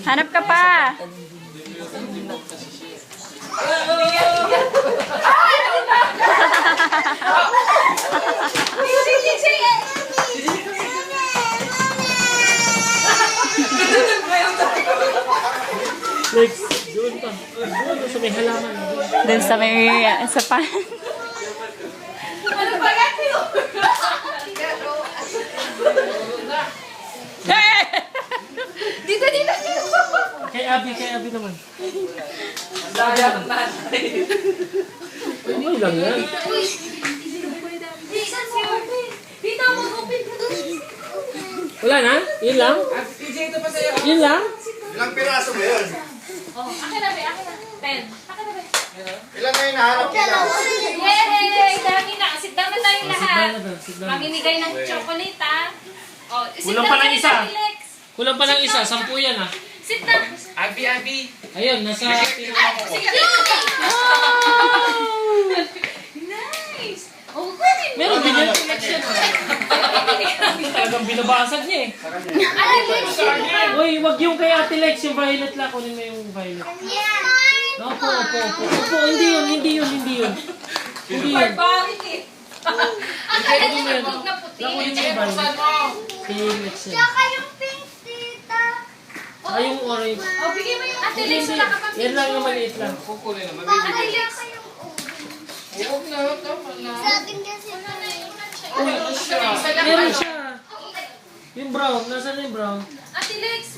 Hanap ka pa. Lex, doon pa. Doon sa may halaman. Dun sa may, sa pa. Ano ba yan? Dito. Kay Abby naman. Ay, lang yan. Dito, mag-open ka doon. Wala na? Yun lang? Yun lang? Ilang piraso ba yun? Oh, akin na ba? Akin na. 10. Akin na ba? Ilan na hinahanap nila? Yay! Dami na. Sit down na tayong Sit lahat. down na daw, sit down. Mamimigay ng chocolate, ha? Oh, sit Kulang down pa lang ka isa. na, Lex. Kulang pa lang isa, 10 yan ah. Sit down. Abi. Ayun, nasa... Sige. Nice! Oh, pwede. Meron din yung selection ah. Talagang binabasag niya eh. Uy, wag yung kay Ate Lex, yung violet lang. Kunin mo yung violet. Opo. Opo, hindi yun. Hindi yun. Barbaric eh. Akala niya nagpag na puti. Kunin mo yung violet. Kay Lex yan. Tsaka yung pink, tita. Saka yung orange. Oh, bigay mo yung Ate Lex. Wala ka pang Yan lang yung maliit lang. Kukunin naman. Ate Lex. Huwag na, tama na. Sa atin kasi Meron siya. Yung brown. Nasaan yung brown? Ate Lex.